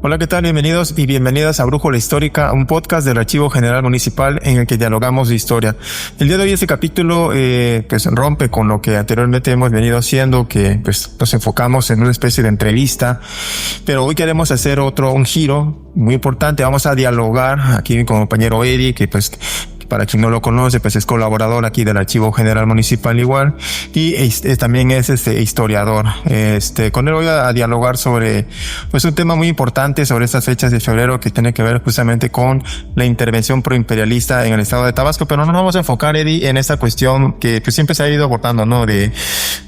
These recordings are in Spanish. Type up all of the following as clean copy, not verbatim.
Hola, ¿qué tal? Bienvenidos y bienvenidas a Brújula Histórica, un podcast del Archivo General Municipal en el que dialogamos de historia. El día de hoy este capítulo pues rompe con lo que anteriormente hemos venido haciendo, que pues nos enfocamos en una especie de entrevista, pero hoy queremos hacer un giro muy importante. Vamos a dialogar aquí con mi compañero Eddie, que pues para quien no lo conoce, pues es colaborador aquí del Archivo General Municipal igual, y también es historiador. Con él voy a dialogar sobre pues un tema muy importante sobre estas fechas de febrero que tiene que ver justamente con la intervención proimperialista en el estado de Tabasco, pero no nos vamos a enfocar, Eddie, en esta cuestión que pues siempre se ha ido abordando, ¿no? De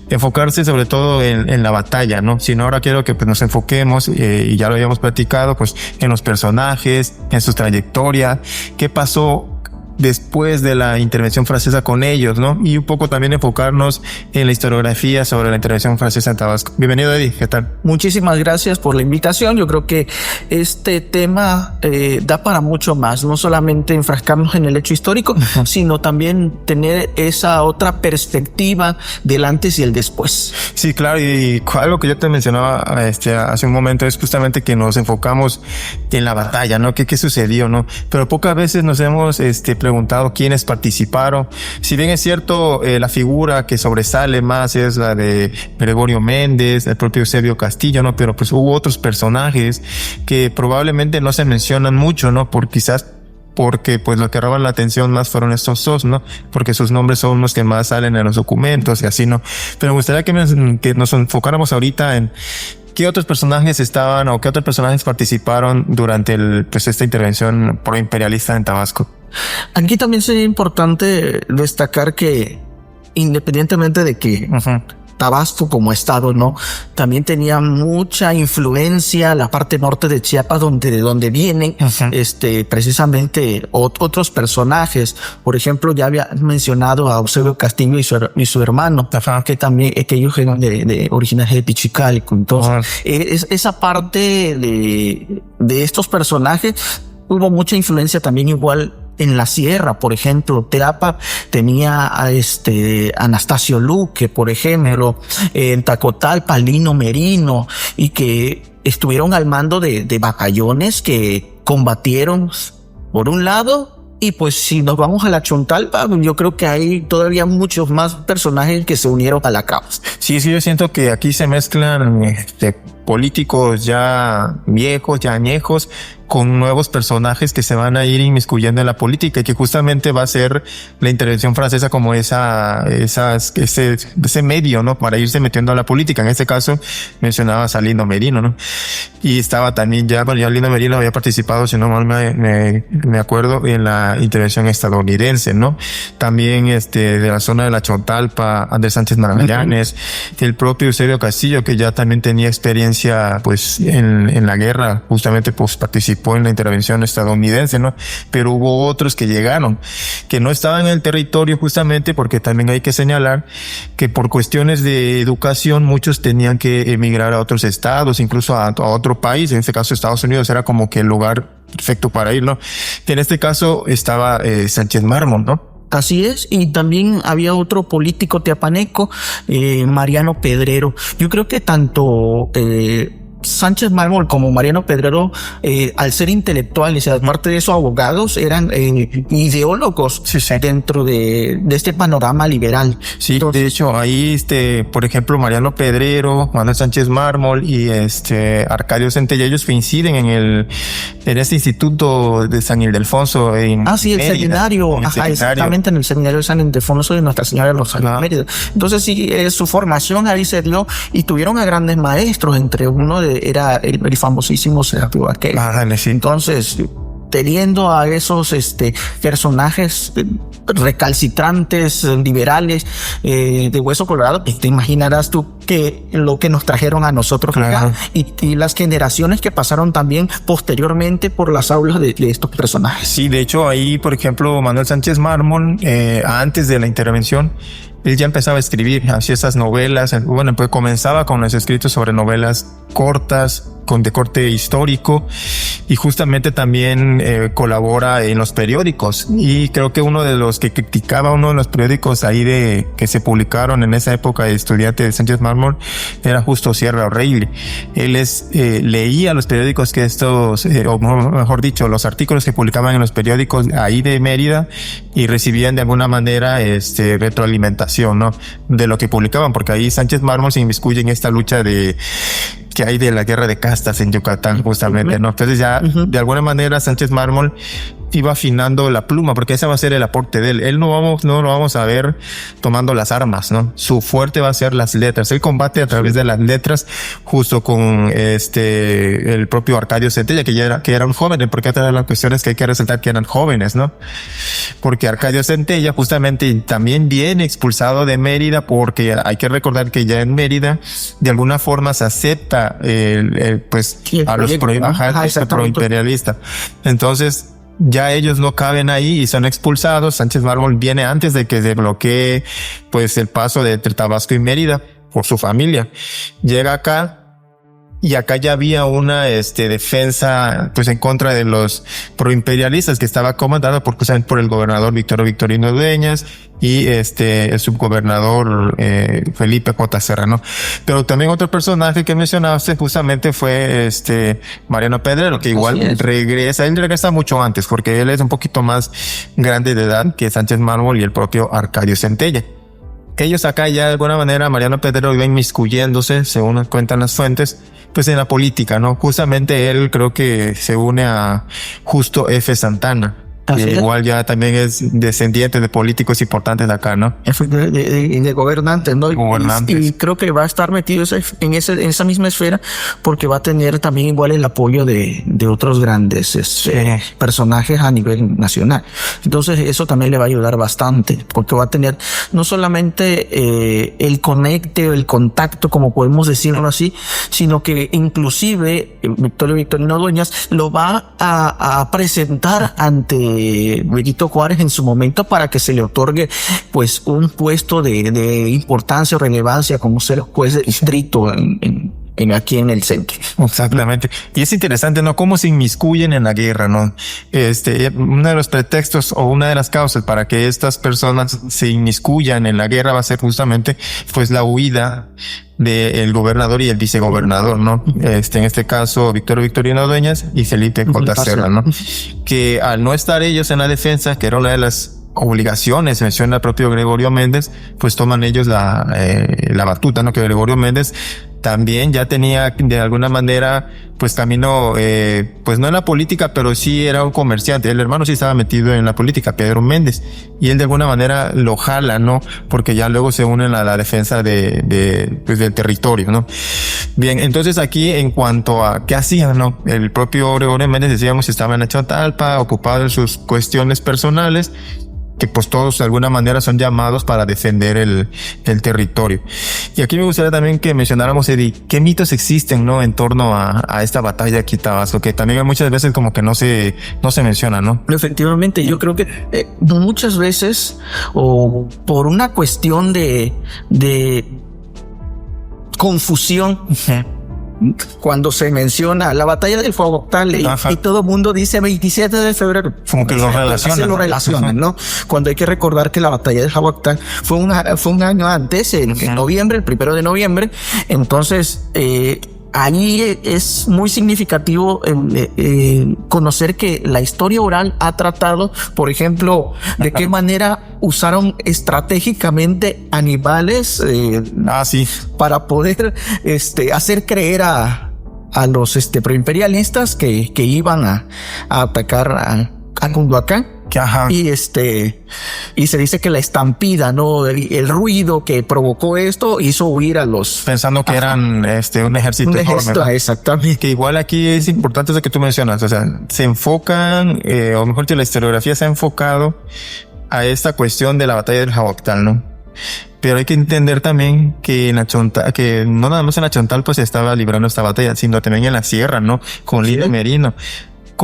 enfocarse sobre todo en la batalla, ¿no? Sino ahora quiero que pues nos enfoquemos, y ya lo habíamos platicado, pues en los personajes, en su trayectoria, qué pasó después de la intervención francesa con ellos, ¿no? Y un poco también enfocarnos en la historiografía sobre la intervención francesa en Tabasco. Bienvenido, Eddie, ¿qué tal? Muchísimas gracias por la invitación. Yo creo que este tema da para mucho más, no solamente enfrascarnos en el hecho histórico, sino también tener esa otra perspectiva del antes y el después. Sí, claro, y algo que yo te mencionaba hace un momento es justamente que nos enfocamos en la batalla, ¿no? ¿Qué sucedió, no? Pero pocas veces nos hemos preguntado quiénes participaron. Si bien es cierto, la figura que sobresale más es la de Gregorio Méndez, el propio Eusebio Castillo, ¿no? Pero pues hubo otros personajes que probablemente no se mencionan mucho, ¿no? Porque pues lo que roban la atención más fueron estos dos, ¿no? Porque sus nombres son los que más salen en los documentos y así, ¿no? Pero me gustaría que nos enfocáramos ahorita en ¿qué otros personajes estaban o qué otros personajes participaron durante esta intervención proimperialista en Tabasco? Aquí también sería importante destacar que, independientemente de que Tabasco como estado, ¿no? También tenía mucha influencia la parte norte de Chiapas, de donde vienen precisamente otros personajes. Por ejemplo, ya había mencionado a Eusebio Castillo y su hermano, que también que ellos eran de originarios de Pichicalco. Entonces, esa parte de estos personajes hubo mucha influencia también igual en la sierra. Por ejemplo, Teapa tenía a Anastasio Luque, por ejemplo, en Tacotalpa, Lino Merino, y que estuvieron al mando de batallones que combatieron por un lado. Y pues si nos vamos a la Chontalpa, yo creo que hay todavía muchos más personajes que se unieron a la causa. Sí, yo siento que aquí se mezclan políticos ya viejos, ya añejos, con nuevos personajes que se van a ir inmiscuyendo en la política y que justamente va a ser la intervención francesa como ese medio, ¿no? Para irse metiendo a la política. En este caso mencionabas a Lino Merino, ¿no? Y estaba también ya Lino Merino había participado, si no mal me acuerdo, en la intervención estadounidense, ¿no? También de la zona de la Chontalpa, Andrés Sánchez Magallanes, el propio Eusebio Castillo, que ya también tenía experiencia pues en la guerra, justamente pues participó en la intervención estadounidense, ¿no? Pero hubo otros que llegaron, que no estaban en el territorio justamente porque también hay que señalar que por cuestiones de educación muchos tenían que emigrar a otros estados, incluso a otro país. En este caso Estados Unidos era como que el lugar perfecto para ir, ¿no? Que en este caso estaba Sánchez Mármol, ¿no? Así es, y también había otro político teapaneco, Mariano Pedrero. Yo creo que tanto Sánchez Mármol como Mariano Pedrero, al ser intelectuales y aparte de eso abogados, eran ideólogos dentro de este panorama liberal. Sí, entonces, de hecho ahí por ejemplo Mariano Pedrero, Manuel Sánchez Mármol y Arcadio Centella, ellos coinciden en este instituto de San Ildefonso en el seminario, exactamente, en el seminario de San Ildefonso de Nuestra Señora de los Méridos. Entonces sí, su formación ahí se dio y tuvieron a grandes maestros, entre uno era el famosísimo Serapio Vaquero. Sí. Entonces, teniendo a esos personajes recalcitrantes, liberales, de hueso colorado, te imaginarás tú que lo que nos trajeron a nosotros acá, y las generaciones que pasaron también posteriormente por las aulas de estos personajes. Sí, de hecho ahí, por ejemplo, Manuel Sánchez Mármol, antes de la intervención, él ya empezaba a escribir así esas novelas. Bueno, pues comenzaba con los escritos sobre novelas cortas, de corte histórico, y justamente también colabora en los periódicos. Y creo que uno de los que criticaba uno de los periódicos ahí que se publicaron en esa época de estudiante de Sánchez Mármol era justo Sierra O'Reilly. Él leía los periódicos que estos, o mejor dicho, los artículos que publicaban en los periódicos ahí de Mérida, y recibían de alguna manera retroalimentación, ¿no?, de lo que publicaban, porque ahí Sánchez Mármol se inmiscuye en esta lucha que hay de la guerra de castas en Yucatán, justamente, ¿no? Entonces ya, de alguna manera, Sánchez Mármol iba afinando la pluma, porque ese va a ser el aporte de él. Él no lo vamos a ver tomando las armas, ¿no? Su fuerte va a ser las letras. Él combate a través de las letras, justo con el propio Arcadio Centella, que era un joven, porque otra de las cuestiones que hay que resaltar que eran jóvenes, ¿no? Porque Arcadio Centella justamente también viene expulsado de Mérida, porque hay que recordar que ya en Mérida, de alguna forma se acepta pues a los proimperialistas. Entonces, ya ellos no caben ahí y son expulsados. Sánchez Mármol viene antes de que se bloquee pues el paso de entre Tabasco y Mérida por su familia. Llega acá, y acá ya había una defensa pues en contra de los proimperialistas, que estaba comandada por el gobernador Victorio Victorino Dueñas y el subgobernador Felipe J. Serrano. Pero también otro personaje que mencionaste justamente fue Mariano Pedrero, que igual regresa. Él regresa mucho antes, porque él es un poquito más grande de edad que Sánchez Mármol y el propio Arcadio Centella. Ellos acá ya de alguna manera, Mariano Pedrero iba inmiscuyéndose, según nos cuentan las fuentes, pues en la política, ¿no? Justamente él creo que se une a Justo F. Santana, que igual ya también es descendiente de políticos importantes de acá, ¿no? De gobernantes, ¿no? Y creo que va a estar metido en esa misma esfera, porque va a tener también igual el apoyo de otros grandes personajes a nivel nacional. Entonces eso también le va a ayudar bastante, porque va a tener no solamente el conecte o el contacto, como podemos decirlo así, sino que inclusive Victorio Victorino Dueñas lo va a presentar ante Benito Juárez en su momento, para que se le otorgue pues un puesto de importancia o relevancia como ser juez de distrito aquí en el centro. Exactamente. Y es interesante, ¿no?, cómo se inmiscuyen en la guerra, ¿no? Uno de los pretextos o una de las causas para que estas personas se inmiscuyan en la guerra va a ser justamente pues la huida del gobernador y el vicegobernador, ¿no? En este caso, Victorio Victorino Dueñas y Felipe J. Serrano, ¿no? Que al no estar ellos en la defensa, que era una de las obligaciones, menciona el propio Gregorio Méndez, pues toman ellos la batuta, ¿no? Que Gregorio Méndez también ya tenía de alguna manera pues camino, pues no en la política, pero sí era un comerciante. El hermano sí estaba metido en la política, Pedro Méndez, y él de alguna manera lo jala, ¿no? Porque ya luego se unen a la defensa pues del territorio, ¿no? Bien, entonces aquí en cuanto a qué hacían, ¿no? El propio Gregorio Méndez, decíamos, estaba en Achotalpa, ocupado en sus cuestiones personales, que pues todos de alguna manera son llamados para defender el territorio. Y aquí me gustaría también que mencionáramos, Eddie, qué mitos existen, ¿no?, en torno a esta batalla aquí en Tabasco, que también muchas veces como que no se menciona, ¿no? Efectivamente, yo creo que muchas veces, o por una cuestión de confusión, cuando se menciona la batalla del Fuegoctal y todo el mundo dice 27 de febrero, como que lo relacionan, ¿no? Cuando hay que recordar que la batalla del Fuegoctal fue un año antes, en noviembre, el 1 de noviembre. Entonces ahí es muy significativo conocer que la historia oral ha tratado, por ejemplo, de qué manera usaron estratégicamente animales para poder hacer creer a los proimperialistas que iban a atacar a Cunduacán. Y se dice que la estampida, ¿no?, el ruido que provocó esto hizo huir a los, pensando que eran un ejército enorme. Exactamente. Que igual aquí es importante eso que tú mencionas, o sea, se enfocan, o mejor que la historiografía se ha enfocado a esta cuestión de la batalla del Jaboctal, ¿no? Pero hay que entender también que que no nada más en Achontal pues se estaba librando esta batalla, sino también en la sierra, ¿no? Con Lidio Merino.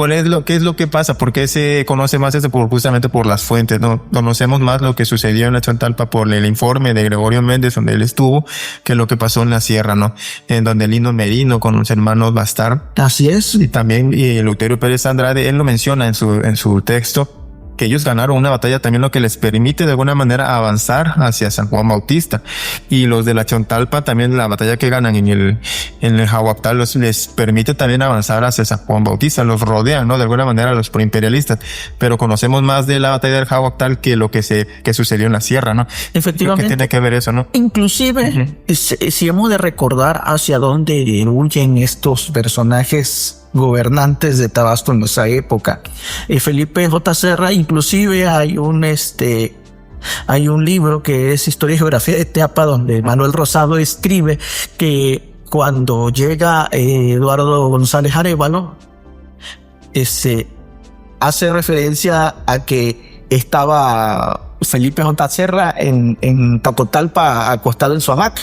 qué es lo que pasa? ¿Por qué se conoce más eso? Justamente por las fuentes, ¿no? Conocemos más lo que sucedió en la Chontalpa por el informe de Gregorio Méndez, donde él estuvo, que lo que pasó en la sierra, ¿no? En donde Lino Merino con los hermanos Bastar. Así es. Y también Eleuterio Pérez Andrade, él lo menciona en su texto, que ellos ganaron una batalla también, lo que les permite de alguna manera avanzar hacia San Juan Bautista. Y los de la Chontalpa también, la batalla que ganan en el Jaguaptal les permite también avanzar hacia San Juan Bautista, los rodean, ¿no? De alguna manera los proimperialistas, pero conocemos más de la batalla del Jaguaptal que lo que sucedió en la sierra, ¿no? Efectivamente. Creo que tiene que ver eso, ¿no? Inclusive, si hemos de recordar hacia dónde huyen estos personajes gobernantes de Tabasco en esa época. Felipe J. Serra, inclusive hay un libro que es Historia y Geografía de Teapa, donde Manuel Rosado escribe que cuando llega Eduardo González Arévalo, hace referencia a que estaba Felipe J. Serra en Tacotalpa acostado en su hamaca.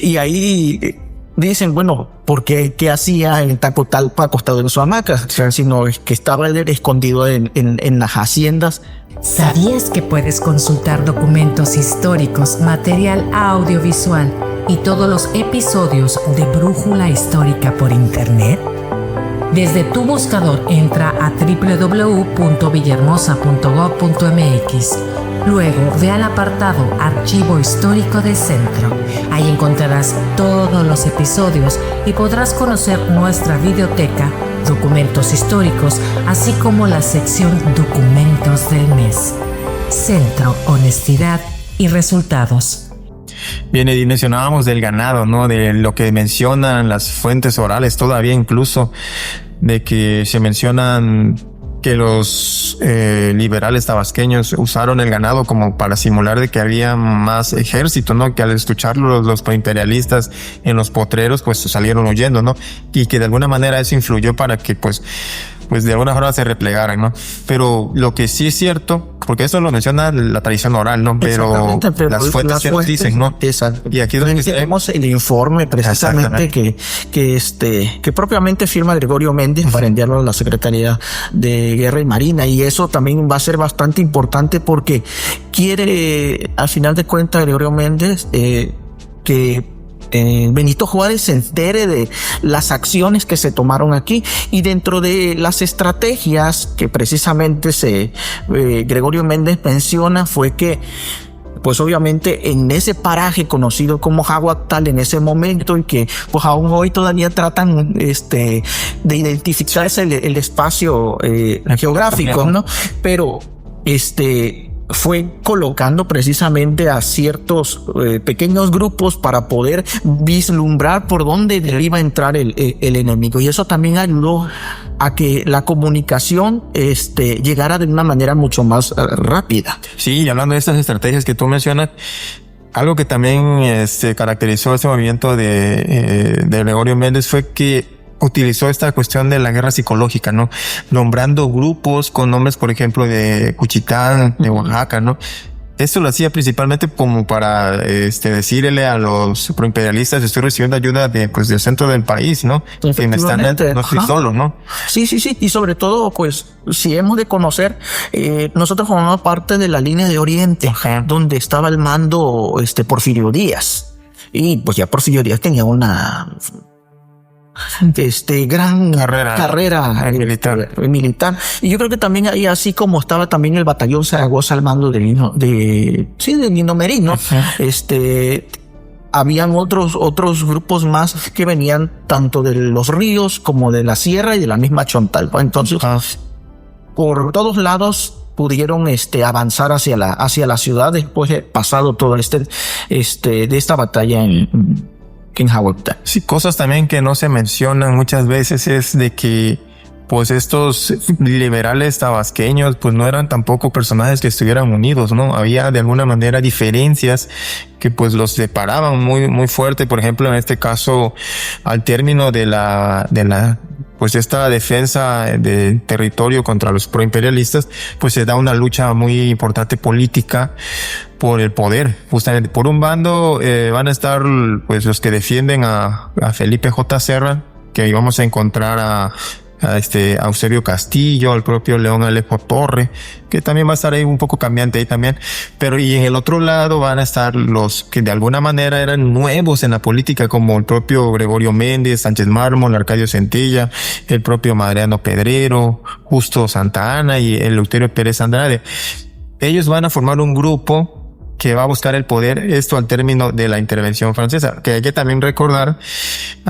Y ahí dicen, bueno, ¿por qué hacía en Tacotalpa acostado en su hamaca? Sino que estaba él escondido en las haciendas. ¿Sabías que puedes consultar documentos históricos, material audiovisual y todos los episodios de Brújula Histórica por internet? Desde tu buscador entra a www.villahermosa.gov.mx. Luego ve al apartado Archivo Histórico de Centro. Ahí encontrarás todos los episodios y podrás conocer nuestra videoteca, documentos históricos, así como la sección Documentos del Mes. Centro, honestidad y resultados. Bien, y mencionábamos del ganado, ¿no? De lo que mencionan las fuentes orales, todavía incluso de que se mencionan que los liberales tabasqueños usaron el ganado como para simular de que había más ejército, ¿no? Que al escucharlo los proimperialistas en los potreros, pues salieron huyendo, ¿no? Y que de alguna manera eso influyó para que pues de alguna forma se replegaran, ¿no? Pero lo que sí es cierto, porque eso lo menciona la tradición oral, ¿no? Pero las fuentes se nos dicen, ¿no? Exacto. Y aquí es donde tenemos el informe precisamente que propiamente firma Gregorio Méndez para enviarlo a la Secretaría de Guerra y Marina, y eso también va a ser bastante importante porque quiere, al final de cuentas, Gregorio Méndez que Benito Juárez se entere de las acciones que se tomaron aquí, y dentro de las estrategias que precisamente Gregorio Méndez menciona fue que pues obviamente en ese paraje conocido como Jaguaptal en ese momento, y que pues aún hoy todavía tratan de identificar el espacio geográfico, ¿no? Pero fue colocando precisamente a ciertos pequeños grupos para poder vislumbrar por dónde iba a entrar el enemigo, y eso también ayudó a que la comunicación llegara de una manera mucho más rápida. Sí, y hablando de estas estrategias que tú mencionas, algo que también caracterizó este movimiento de Gregorio Méndez fue que utilizó esta cuestión de la guerra psicológica, ¿no? Nombrando grupos con nombres, por ejemplo, de Cuchitán, de Oaxaca, ¿no? Esto lo hacía principalmente como para decirle a los proimperialistas: estoy recibiendo ayuda del centro del país, ¿no? Que me están, no estoy solo, ¿no? Sí. Y sobre todo, pues, si hemos de conocer, nosotros formamos parte de la línea de Oriente, donde estaba el mando Porfirio Díaz. Y pues ya Porfirio Díaz tenía una gran carrera militar. Y yo creo que también ahí, así como estaba también el batallón Zaragoza al mando de Lino Merino, habían otros grupos más que venían tanto de los ríos como de la sierra y de la misma Chontalpa. Entonces, por todos lados pudieron avanzar hacia la ciudad después de pasado todo de esta batalla en Jaguaptal. Sí, cosas también que no se mencionan muchas veces es de que pues estos liberales tabasqueños pues no eran tampoco personajes que estuvieran unidos, ¿no? Había de alguna manera diferencias que pues los separaban muy, muy fuerte. Por ejemplo, en este caso, al término de pues esta defensa de territorio contra los proimperialistas, pues se da una lucha muy importante política por el poder. Justamente por un bando van a estar pues los que defienden a Felipe J. Serra, que íbamos a encontrar a Eusebio Castillo, al propio León Alejo Torre, que también va a estar ahí un poco cambiante ahí también. Pero y en el otro lado van a estar los que de alguna manera eran nuevos en la política, como el propio Gregorio Méndez, Sánchez Mármol, Arcadio Centella, el propio Mariano Pedrero, Justo Santa Anna y Eleuterio Pérez Andrade. Ellos van a formar un grupo que va a buscar el poder, esto al término de la intervención francesa, que hay que también recordar,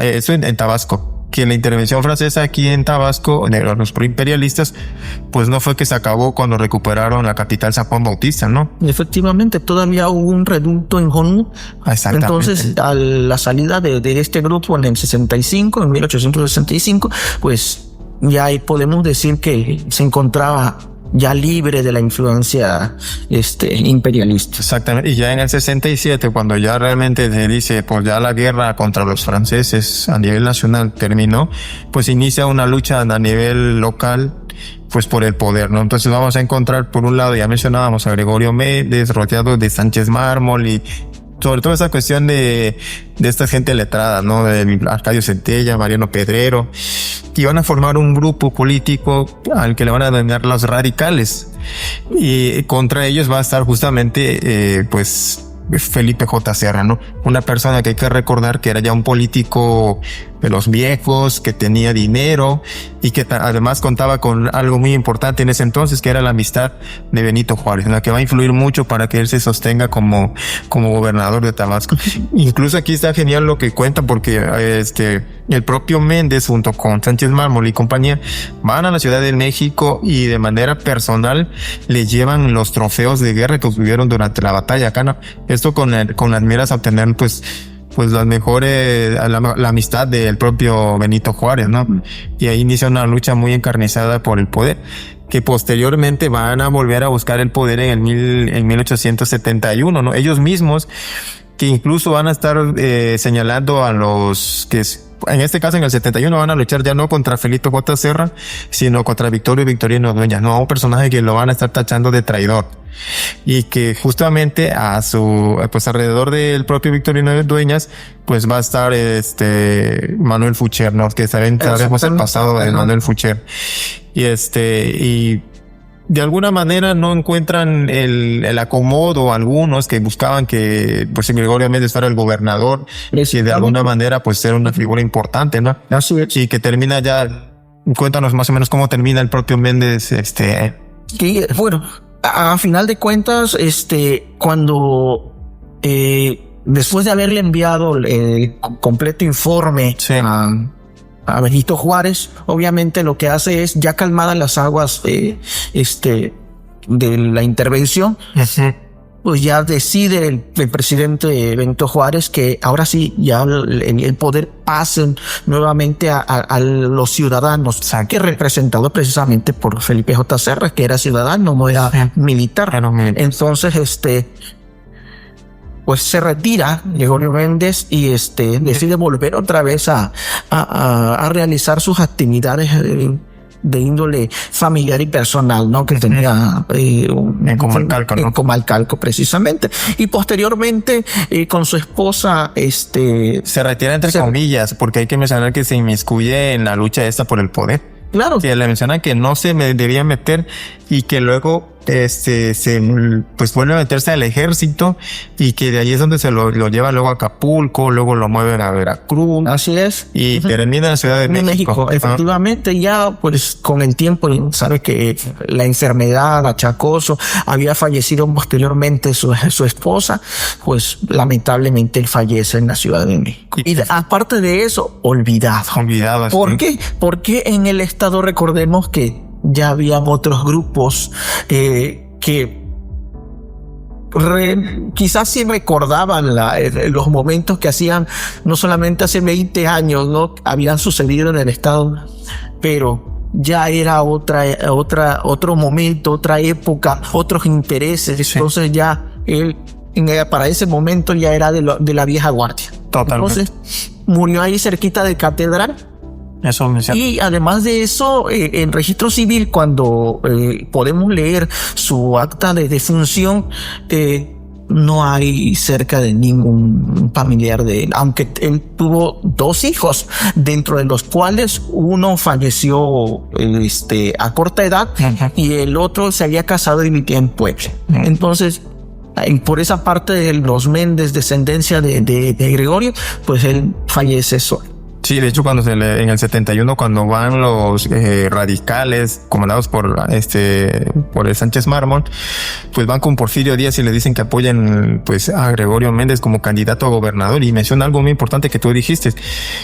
eso en Tabasco, que la intervención francesa aquí en Tabasco, de los proimperialistas, pues no fue que se acabó cuando recuperaron la capital San Juan Bautista, ¿no? Efectivamente, todavía hubo un reducto en Jonú. Exactamente. Entonces, a la salida de este grupo en el 65, en 1865, pues ya ahí podemos decir que se encontraba ya libre de la influencia imperialista. Exactamente. Y ya en el 67, cuando ya realmente se dice, pues ya la guerra contra los franceses a nivel nacional terminó, pues inicia una lucha a nivel local, pues por el poder, ¿no? Entonces vamos a encontrar, por un lado, ya mencionábamos a Gregorio Méndez, rodeado de Sánchez Mármol y sobre todo esa cuestión de esta gente letrada, ¿no? De Arcadio Centella, Mariano Pedrero, y van a formar un grupo político al que le van a denominar los radicales. Y contra ellos va a estar justamente, pues, Felipe J. Serra, ¿no? Una persona que hay que recordar que era ya un político de los viejos, que tenía dinero y que además contaba con algo muy importante en ese entonces, que era la amistad de Benito Juárez, en la que va a influir mucho para que él se sostenga como gobernador de Tabasco. Incluso aquí está genial lo que cuenta, porque el propio Méndez junto con Sánchez Mármol y compañía van a la Ciudad de México y de manera personal le llevan los trofeos de guerra que obtuvieron durante la batalla acá, ¿no? Esto con las miras a obtener pues las mejores, la amistad del propio Benito Juárez, ¿no? Y ahí inicia una lucha muy encarnizada por el poder, que posteriormente van a volver a buscar el poder en 1871, ¿no? Ellos mismos, que incluso van a estar señalando a los que en este caso en el 71 van a luchar ya no contra Felipe J. Serra, sino contra Victorio Victorino Dueñas, no, un personaje que lo van a estar tachando de traidor. Y que justamente pues alrededor del propio Victorino Dueñas, pues va a estar Manuel Foucher, ¿no? Que sabemos el pasado de Manuel Foucher. Y de alguna manera no encuentran el acomodo algunos que buscaban que pues Gregorio Méndez fuera el gobernador y de alguna manera pues ser una figura importante, ¿no? Y que termina ya, cuéntanos más o menos cómo termina el propio Méndez, Que, bueno, a final de cuentas, cuando después de haberle enviado el completo informe a Benito Juárez, obviamente lo que hace es, ya calmadas las aguas de la intervención, pues ya decide el presidente Benito Juárez que ahora sí ya el poder pase nuevamente a los ciudadanos, que representado precisamente por Felipe J. Serra, que era ciudadano, no era militar. Entonces, pues se retira Gregorio Méndez y decide volver otra vez a realizar sus actividades de índole familiar y personal, ¿no? Que tenía en Comalcalco, ¿no? En Comalcalco, precisamente. Y posteriormente, con su esposa, se retira entre comillas, porque hay que mencionar que se inmiscuye en la lucha esta por el poder. Claro. Que le mencionan que no se debía meter y que luego pues vuelve a meterse al ejército y que de ahí es donde se lo lleva luego a Acapulco, luego lo mueven a Veracruz. Así es. Y termina en la Ciudad de México. Efectivamente, ya pues con el tiempo, sabe que la enfermedad, achacoso, había fallecido posteriormente su esposa, pues lamentablemente él fallece en la Ciudad de México. Y aparte de eso, olvidado. ¿Por qué? Porque en el estado, recordemos que ya había otros grupos que quizás sí recordaban los momentos que hacían, no solamente hace 20 años, ¿no? Habían sucedido en el estado, pero ya era otro momento, otra época, otros intereses. Sí. Entonces ya él, para ese momento ya era de la vieja guardia. Totalmente. Entonces murió ahí cerquita de Catedral. Eso me decía. Y además de eso, en registro civil, cuando podemos leer su acta de defunción, no hay cerca de ningún familiar de él, aunque él tuvo 2 hijos, dentro de los cuales uno falleció a corta edad y el otro se había casado y vivía en Puebla. Entonces, por esa parte de los Méndez, descendencia de Gregorio, pues él fallece solo. Sí, de hecho, en el 71, cuando van los radicales comandados por el Sánchez Mármol, pues van con Porfirio Díaz y le dicen que apoyen pues a Gregorio Méndez como candidato a gobernador, y menciona algo muy importante que tú dijiste,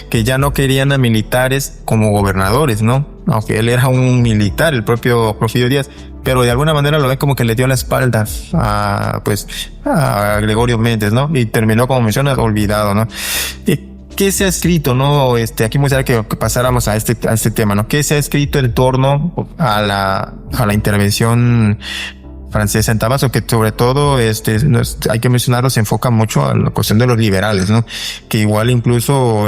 que ya no querían a militares como gobernadores, ¿no? Aunque él era un militar, el propio Porfirio Díaz, pero de alguna manera lo ven como que le dio la espalda a Gregorio Méndez, ¿no? Y terminó, como mencionas, olvidado, ¿no? ¿Qué se ha escrito, no? Aquí me gustaría que pasáramos a este tema, ¿no? ¿Qué se ha escrito en torno a la intervención francesa en Tabasco? Que sobre todo, hay que mencionarlo, se enfoca mucho a la cuestión de los liberales, ¿no? Que igual incluso,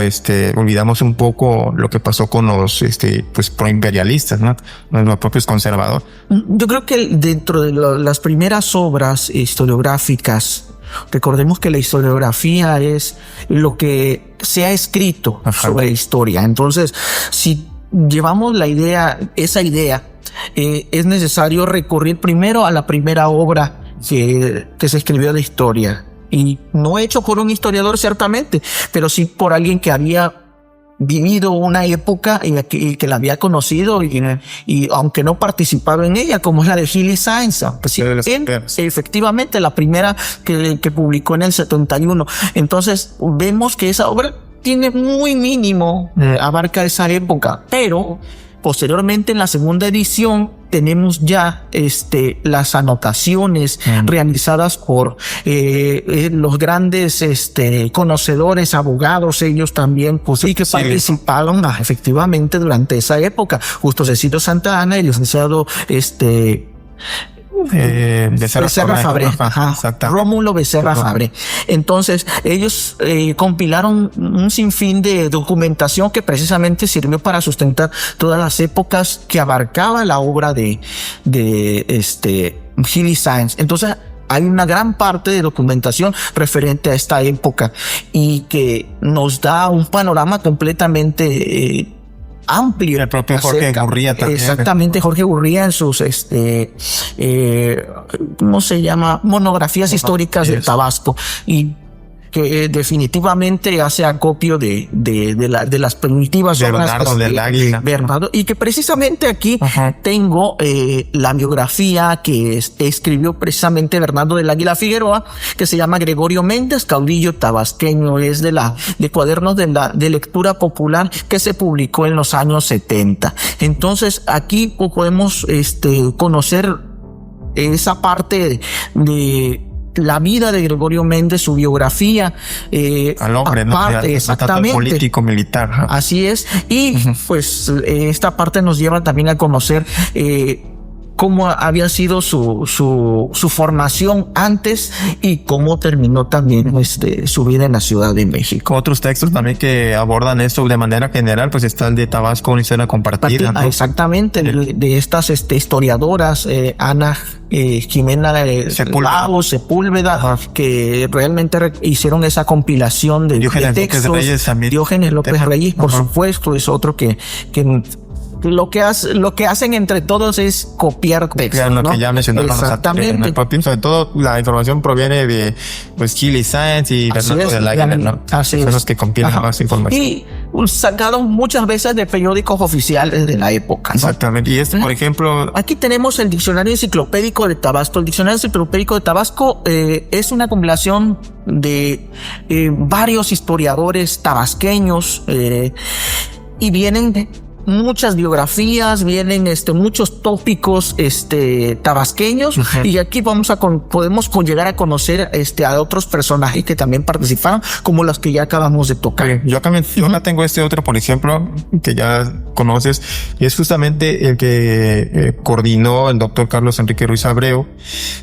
olvidamos un poco lo que pasó con los, pues proimperialistas, ¿no? Los propios conservadores. Yo creo que dentro de las primeras obras historiográficas, recordemos que la historiografía es lo que se ha escrito sobre historia. Entonces, si llevamos esa idea, es necesario recurrir primero a la primera obra que se escribió de historia. Y no hecho por un historiador, ciertamente, pero sí por alguien que había vivido una época y que la había conocido y aunque no participaba en ella, como es la de Gilles Sáenz, pues efectivamente la primera que publicó en el 71. Entonces vemos que esa obra tiene muy mínimo, abarca esa época, pero posteriormente en la segunda edición tenemos ya las anotaciones realizadas por los grandes conocedores, abogados, ellos también, pues, y que participaron efectivamente durante esa época. Justo Cecilio Santa Anna y el licenciado Becerra Fabré, Rómulo Becerra Fabré. Entonces ellos compilaron un sinfín de documentación que precisamente sirvió para sustentar todas las épocas que abarcaba la obra de Gilles Sáenz. Entonces hay una gran parte de documentación referente a esta época y que nos da un panorama completamente amplio. El propio Jorge Gurría también. Exactamente, Jorge Gurría en sus ¿cómo se llama? Monografías históricas de Tabasco, y que definitivamente hace acopio de las primitivas Bernardo del Águila. Bernardo, y que precisamente aquí tengo la biografía que escribió precisamente Bernardo del Águila Figueroa, que se llama Gregorio Méndez, caudillo tabasqueño. Es de cuadernos de lectura popular que se publicó en los años 70. Entonces aquí podemos conocer esa parte de la vida de Gregorio Méndez, su biografía, al hombre, aparte, ¿no? exactamente, político, militar. Así es. Y pues esta parte nos lleva también a conocer cómo había sido su formación antes y cómo terminó también su vida en la Ciudad de México. Otros textos también que abordan esto de manera general, pues está el de Tabasco, una historia compartida, ¿no? Exactamente, de estas historiadoras, Ana Jimena Sepúlveda, que realmente hicieron esa compilación de textos. Diógenes López Reyes, por supuesto, es otro que lo que hacen entre todos es copiar textos, lo ¿no? que ya mencionamos. Exactamente. Sobre todo la información proviene de Gilles Sáenz y Bernardo del Águila, ¿no? Así son es. los que compilan más información. Y sacaron muchas veces de periódicos oficiales de la época, ¿no? Exactamente. Y por ejemplo, aquí tenemos el Diccionario Enciclopédico de Tabasco. El Diccionario Enciclopédico de Tabasco es una compilación de varios historiadores tabasqueños y vienen muchas biografías, vienen muchos tópicos tabasqueños, y aquí podemos llegar a conocer a otros personajes que también participaron, como los que ya acabamos de tocar. Yo acá tengo otro, por ejemplo, que ya conoces, y es justamente el que coordinó el doctor Carlos Enrique Ruiz Abreu,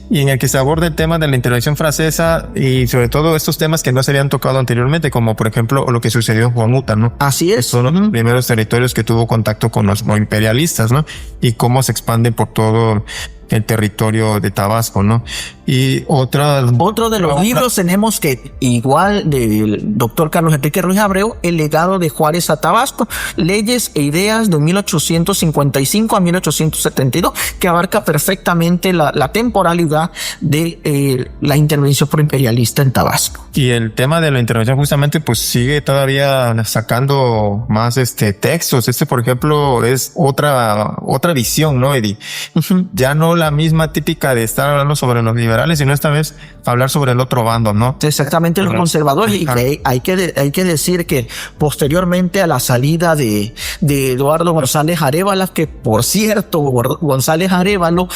y en el que se aborda el tema de la intervención francesa y sobre todo estos temas que no se habían tocado anteriormente, como por ejemplo lo que sucedió en Huanuta, ¿no? Así es. Son los primeros territorios que tuvo contacto con los imperialistas, ¿no? Y cómo se expanden por todo el territorio de Tabasco, ¿no? Y otro de los libros tenemos que, igual del doctor Carlos Enrique Ruiz Abreu, El legado de Juárez a Tabasco, leyes e ideas de 1855 a 1872, que abarca perfectamente la temporalidad de la intervención proimperialista en Tabasco. Y el tema de la intervención justamente pues sigue todavía sacando más textos. Por ejemplo, es otra visión, ¿no, Eddie? Ya no la misma típica de estar hablando sobre los liberales, sino esta vez hablar sobre el otro bando, ¿no? Exactamente, los conservadores. Y hay que decir que posteriormente a la salida de Eduardo González Arévalo, que por cierto, González Arévalo,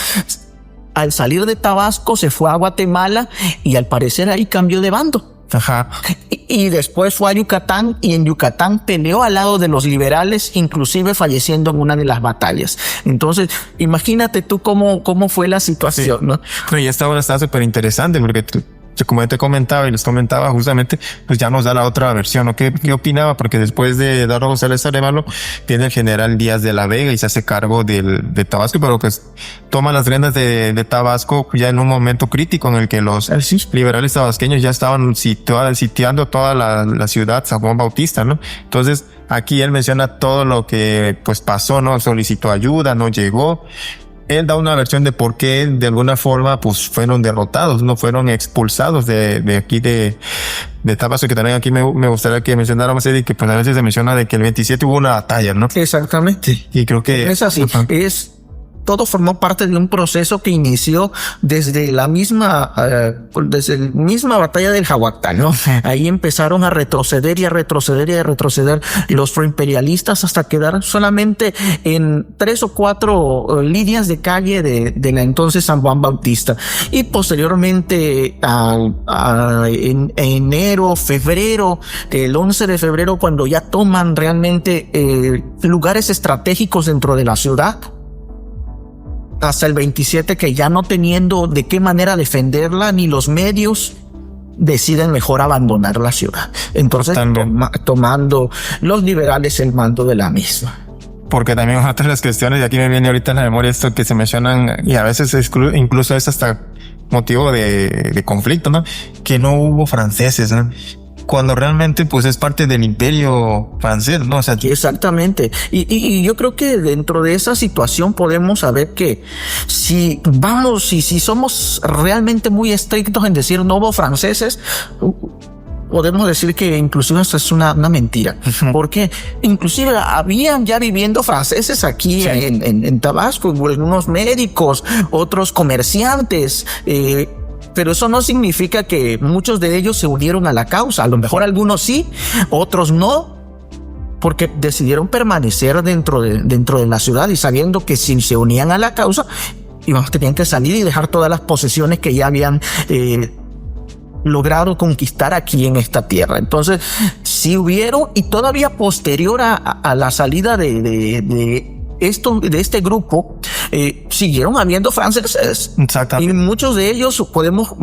al salir de Tabasco se fue a Guatemala y al parecer ahí cambió de bando. Ajá. Y después fue a Yucatán, y en Yucatán peleó al lado de los liberales, inclusive falleciendo en una de las batallas. Entonces, imagínate tú cómo fue la situación, sí, ¿no? No, y esta hora está súper interesante porque como yo te comentaba y les comentaba justamente, pues ya nos da la otra versión, ¿no? ¿Qué opinaba? Porque después de Eduardo González Arévalo viene el general Díaz de la Vega y se hace cargo de Tabasco, pero pues toma las riendas de Tabasco ya en un momento crítico en el que los liberales tabasqueños ya estaban sitiando toda la ciudad, San Juan Bautista, ¿no? Entonces aquí él menciona todo lo que pues pasó, ¿no? Solicitó ayuda, no llegó. Él da una versión de por qué de alguna forma pues fueron derrotados, no fueron expulsados de aquí de Tabasco, que también aquí me gustaría que mencionáramos, Eddie, que pues a veces se menciona de que el 27 hubo una batalla, ¿no? Exactamente. Y creo que es así. Todo formó parte de un proceso que inició desde la misma batalla del Jaguactán, ¿no? Ahí empezaron a retroceder los proimperialistas hasta quedar solamente en 3 o 4 líneas de calle de la entonces San Juan Bautista. Y posteriormente en enero, febrero, el 11 de febrero, cuando ya toman realmente lugares estratégicos dentro de la ciudad, hasta el 27, que ya no teniendo de qué manera defenderla ni los medios, deciden mejor abandonar la ciudad. Entonces tomando los liberales el mando de la misma. Porque también otra de las cuestiones, y aquí me viene ahorita en la memoria esto que se mencionan, y a veces incluso es hasta motivo de conflicto, ¿no? Que no hubo franceses, ¿no? Cuando realmente pues es parte del imperio francés, ¿no? O sea, exactamente. Y yo creo que dentro de esa situación podemos saber que si somos realmente muy estrictos en decir no hubo franceses, podemos decir que inclusive esto es una mentira. Porque inclusive habían ya viviendo franceses aquí, sí, en Tabasco, algunos médicos, otros comerciantes, pero eso no significa que muchos de ellos se unieron a la causa. A lo mejor algunos sí, otros no, porque decidieron permanecer dentro de la ciudad y sabiendo que si se unían a la causa, tenían que salir y dejar todas las posesiones que ya habían logrado conquistar aquí en esta tierra. Entonces, sí hubieron, y todavía posterior a la salida de este grupo, siguieron habiendo franceses. Exactamente. Y muchos de ellos podemos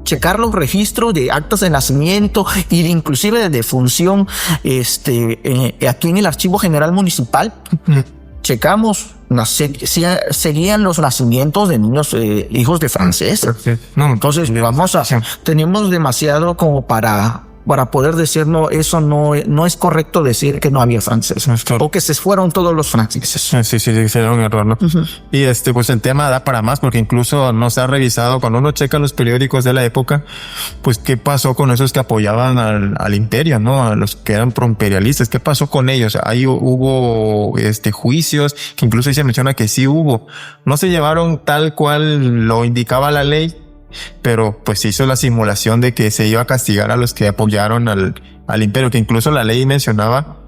checar los registros de actas de nacimiento y inclusive de defunción aquí en el Archivo General Municipal. Checamos, seguían los nacimientos de niños hijos de franceses. Entonces tenemos demasiado como para poder decir no, eso no es correcto decir que no había franceses, o que se fueron todos los franceses. Sí, sería un error, ¿no? Y pues el tema da para más, porque incluso no se ha revisado, cuando uno checa los periódicos de la época, pues qué pasó con esos que apoyaban al imperio, ¿no? A los que eran proimperialistas, ¿qué pasó con ellos? Ahí hubo juicios, que incluso ahí se menciona que sí hubo. No se llevaron tal cual lo indicaba la ley, pero pues se hizo la simulación de que se iba a castigar a los que apoyaron al imperio, que incluso la ley mencionaba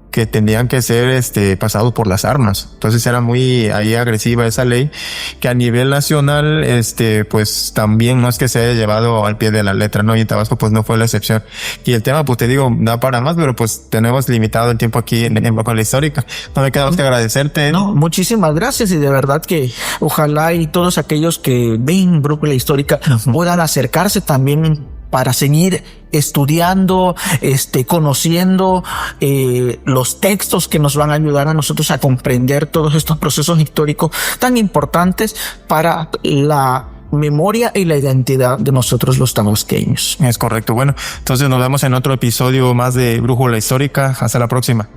que tendrían que ser pasados por las armas. Entonces era muy ahí agresiva esa ley, que a nivel nacional pues también no es que se haya llevado al pie de la letra, ¿no? Y en Tabasco pues no fue la excepción. Y el tema, pues te digo, da para más, pero pues tenemos limitado el tiempo aquí en Brújula Histórica. No me queda más que agradecerte. No, muchísimas gracias, y de verdad que ojalá y todos aquellos que ven Brújula Histórica puedan acercarse también para seguir estudiando, conociendo los textos que nos van a ayudar a nosotros a comprender todos estos procesos históricos tan importantes para la memoria y la identidad de nosotros los tabasqueños. Es correcto. Bueno, entonces nos vemos en otro episodio más de Brújula Histórica. Hasta la próxima.